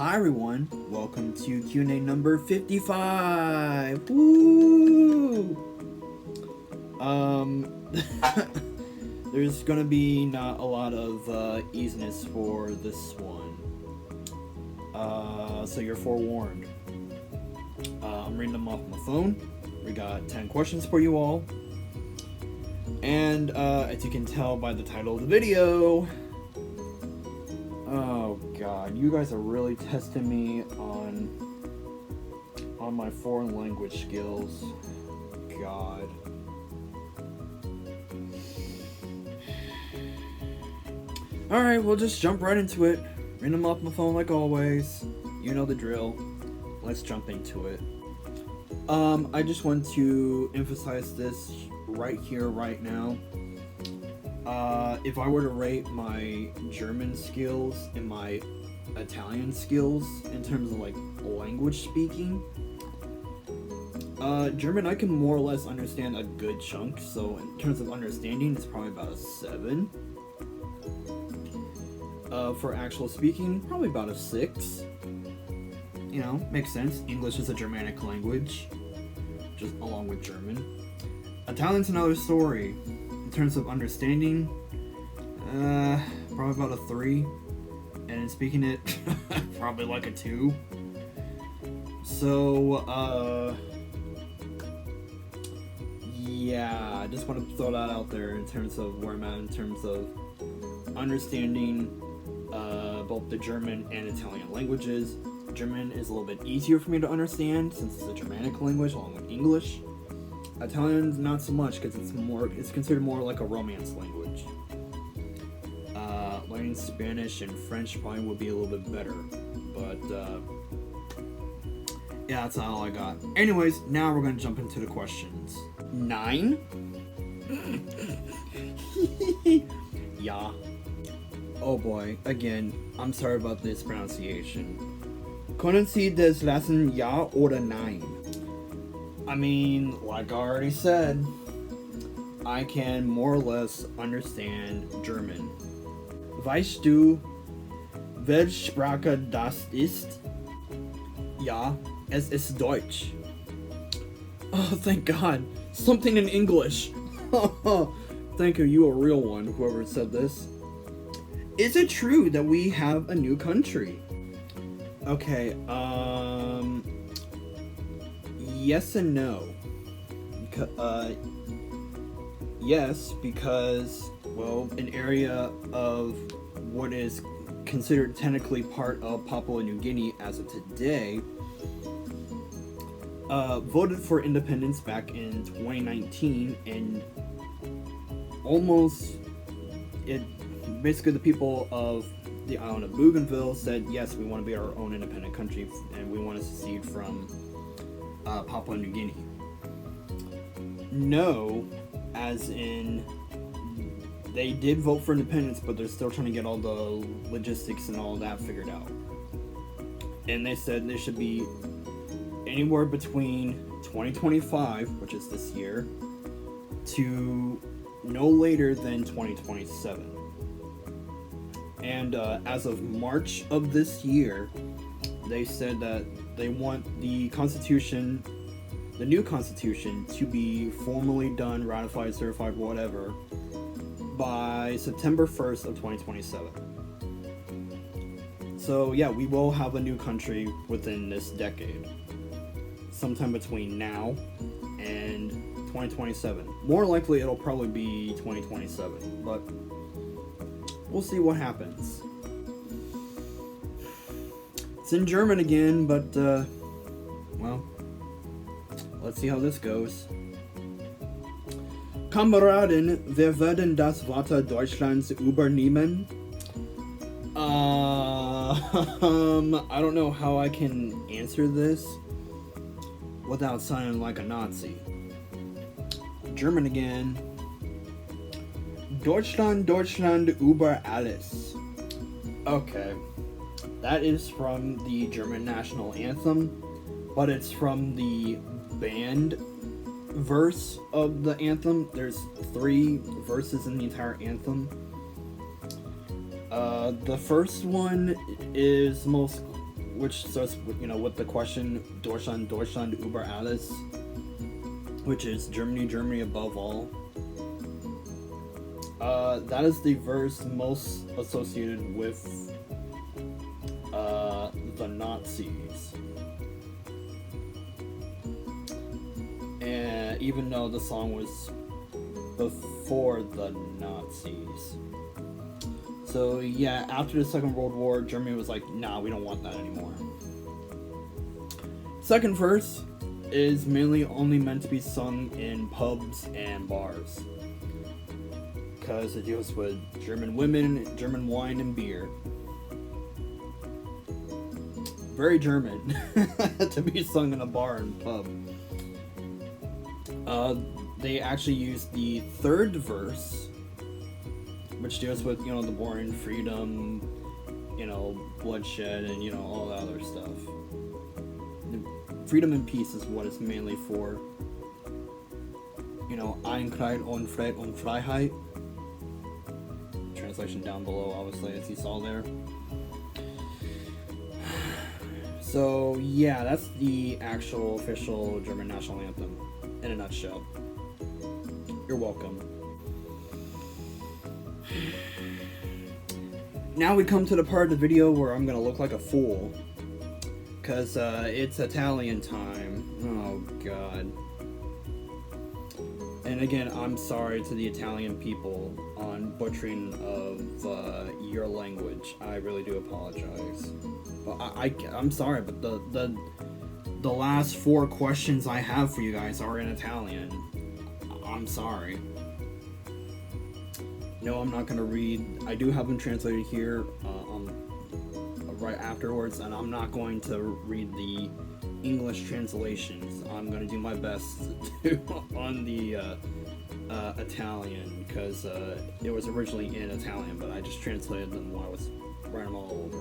Hi everyone, welcome to Q&A number 55. Woo! There's gonna be not a lot of easiness for this one. So you're forewarned. I'm reading them off my phone. We got 10 questions for you all. And as you can tell by the title of the video, oh god, you guys are really testing me on my foreign language skills. God. Alright, we'll just jump right into it. Read them off my phone like always. You know the drill. Let's jump into it. I just want to emphasize this right here, right now. If I were to rate my German skills and my Italian skills in terms of like language speaking, German I can more or less understand a good chunk, so in terms of understanding it's probably about a 7. For actual speaking, probably about a 6. You know, makes sense. English is a Germanic language, just along with German. Italian's another story. In terms of understanding, probably about a 3. And in speaking it, probably like a 2. So, yeah, I just want to throw that out there in terms of where I'm at in terms of understanding both the German and Italian languages. German is a little bit easier for me to understand since it's a Germanic language along with English. Italian's not so much because it's considered more like a Romance language. Learning Spanish and French probably would be a little bit better, but yeah, that's all I got. Anyways, now we're gonna jump into the questions. 9? Yeah. Oh boy, again, I'm sorry about this pronunciation. Können Sie das lassen, ja oder nein? I mean, like I already said, I can more or less understand German. Weißt du, welche Sprache das ist? Ja, es ist Deutsch. Oh, thank God. Something in English. Thank you a real one, whoever said this. Is it true that we have a new country? Okay, yes and no. Yes, because, well, an area of what is considered technically part of Papua New Guinea as of today voted for independence back in 2019, and basically the people of the island of Bougainville said, yes, we want to be our own independent country and we want to secede from Papua New Guinea. No, as in they did vote for independence, but they're still trying to get all the logistics and all that figured out. And they said there should be anywhere between 2025, which is this year, to no later than 2027. And as of March of this year, they said that they want the Constitution, the new Constitution, to be formally done, ratified, certified, whatever, by September 1st of 2027. So yeah, we will have a new country within this decade. Sometime between now and 2027. More likely it'll probably be 2027, but we'll see what happens. It's in German again, but, well, let's see how this goes. Kameraden, wer werden das Wort Deutschlands übernehmen? I don't know how I can answer this without sounding like a Nazi. German again. Deutschland, Deutschland über alles. Okay, that is from the German national anthem, but it's from the band verse of the anthem. There's 3 verses in the entire anthem. The first one is most which starts with the question Deutschland, Deutschland über alles, which is Germany, Germany above all. That is the verse most associated with the Nazis. And even though the song was before the Nazis. So yeah, after the Second World War, Germany was like, nah, we don't want that anymore. Second verse is mainly only meant to be sung in pubs and bars, because it deals with German women, German wine, and beer. Very German to be sung in a bar and pub. They actually used the third verse, which deals with, the boring freedom, bloodshed, and, all the other stuff. Freedom and peace is what it's mainly for. Einheit und Freiheit und Freiheit. Translation down below, obviously, as you saw there. So, yeah, that's the actual official German national anthem in a nutshell. You're welcome. Now we come to the part of the video where I'm gonna look like a fool, because it's Italian time. Oh god. And again, I'm sorry to the Italian people on butchering of your language. I really do apologize. But I'm sorry, but the last 4 questions I have for you guys are in Italian. I'm sorry. No, I'm not gonna read. I do have them translated here right afterwards, and I'm not going to read the English translations. I'm gonna do my best to on the Italian, because it was originally in Italian, but I just translated them while I was writing them all over.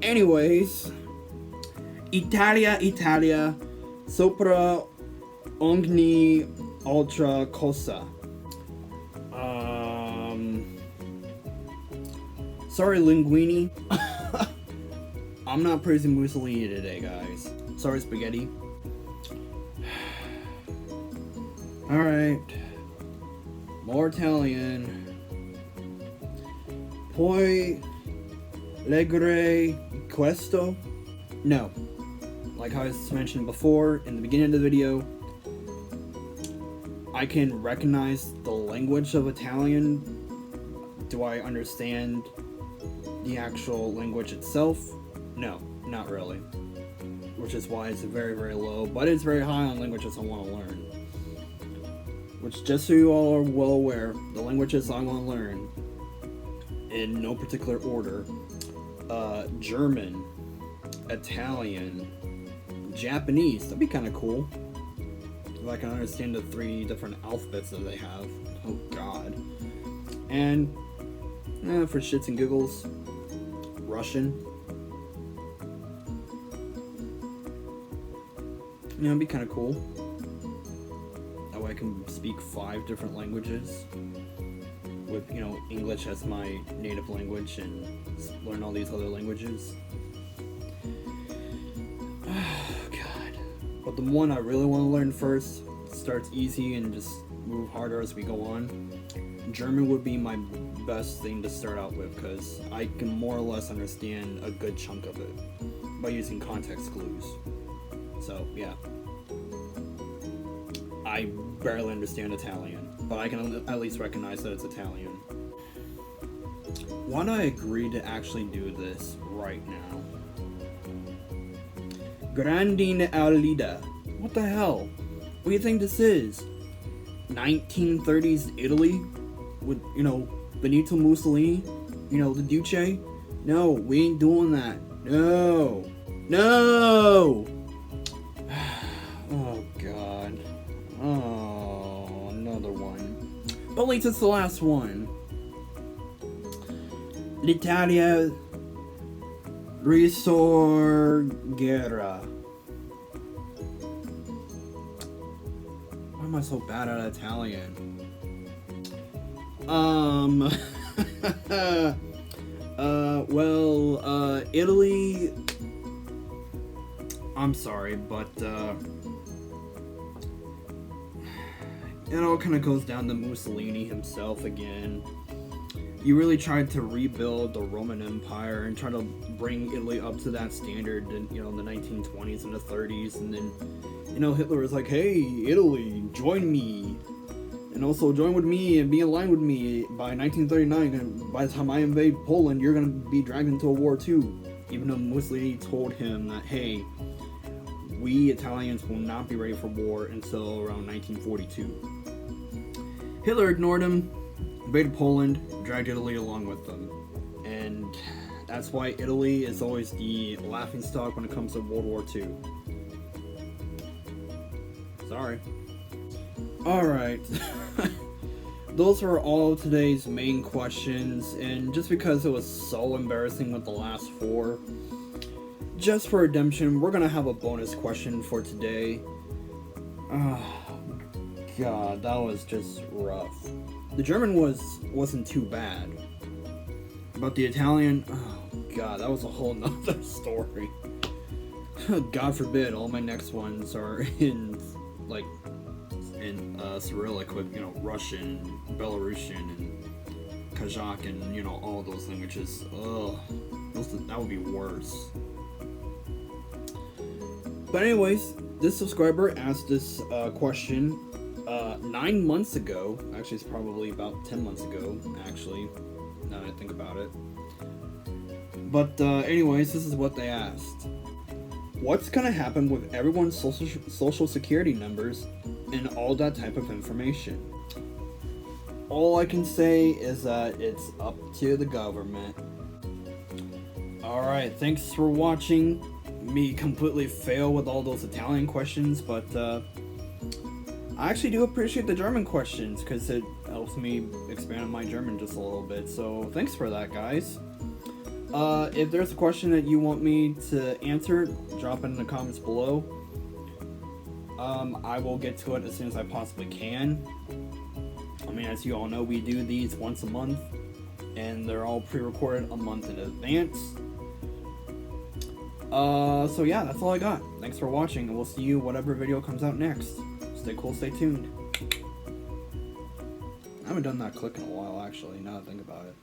Anyways, Italia, Italia, sopra ogni altra cosa. Sorry, Linguini. I'm not praising Mussolini today, guys. Sorry, spaghetti. Alright. More Italian. Poi leggere questo? No. Like I was mentioned before in the beginning of the video, I can recognize the language of Italian. Do I understand the actual language itself? No, not really. Which is why it's very, very low, but it's very high on languages I want to learn. Which, just so you all are well aware, the languages I want to learn, in no particular order, German, Italian, Japanese. That'd be kind of cool. If I can understand the 3 different alphabets that they have. Oh god. And, for shits and giggles, Russian. It'd be kind of cool. That way I can speak 5 different languages. With, English as my native language and learn all these other languages. Oh, God. But the one I really want to learn first, starts easy and just move harder as we go on. German would be my best thing to start out with, because I can more or less understand a good chunk of it by using context clues. So, yeah. I barely understand Italian, but I can at least recognize that it's Italian. Why do I agree to actually do this right now? Grandine Alida. What the hell? What do you think this is? 1930s Italy? With, Benito Mussolini? The Duce? No, we ain't doing that. No! No! Oh, God. Oh, another one. But at least it's the last one. L'Italia Risorgerà. Why am I so bad at Italian? Italy I'm sorry, but it all kind of goes down to Mussolini himself again. He really tried to rebuild the Roman Empire and try to bring Italy up to that standard in, the 1920s and the 30s, and then, Hitler was like, hey, Italy, join me, and also join with me and be aligned with me by 1939, and by the time I invade Poland, you're gonna be dragged into a war too, even though Mussolini told him that, hey, we Italians will not be ready for war until around 1942. Hitler ignored him, invaded Poland, dragged Italy along with them. And that's why Italy is always the laughingstock when it comes to World War II. Sorry. Alright. Those were all of today's main questions, and just because it was so embarrassing with the last 4, just for redemption, we're gonna have a bonus question for today. God, that was just rough. The German wasn't too bad, but the Italian, oh god, that was a whole nother story. God forbid all my next ones are in Cyrillic with Russian, Belarusian, and Kazakh, and all those languages. Ugh, that would be worse. But anyways, this subscriber asked this question 9 months ago. Actually, it's probably about 10 months ago, actually, now that I think about it. But anyways, this is what they asked. What's gonna happen with everyone's social security numbers and all that type of information? All I can say is that it's up to the government. Alright, thanks for watching me completely fail with all those Italian questions, but I actually do appreciate the German questions because it helps me expand on my German just a little bit, so thanks for that, guys. If there's a question that you want me to answer, drop it in the comments below. I will get to it as soon as I possibly can. I mean, as you all know, we do these once a month, and they're all pre-recorded a month in advance. So yeah, that's all I got. Thanks for watching, and we'll see you whatever video comes out next. Stay cool, stay tuned. I haven't done that click in a while, actually, now that I think about it.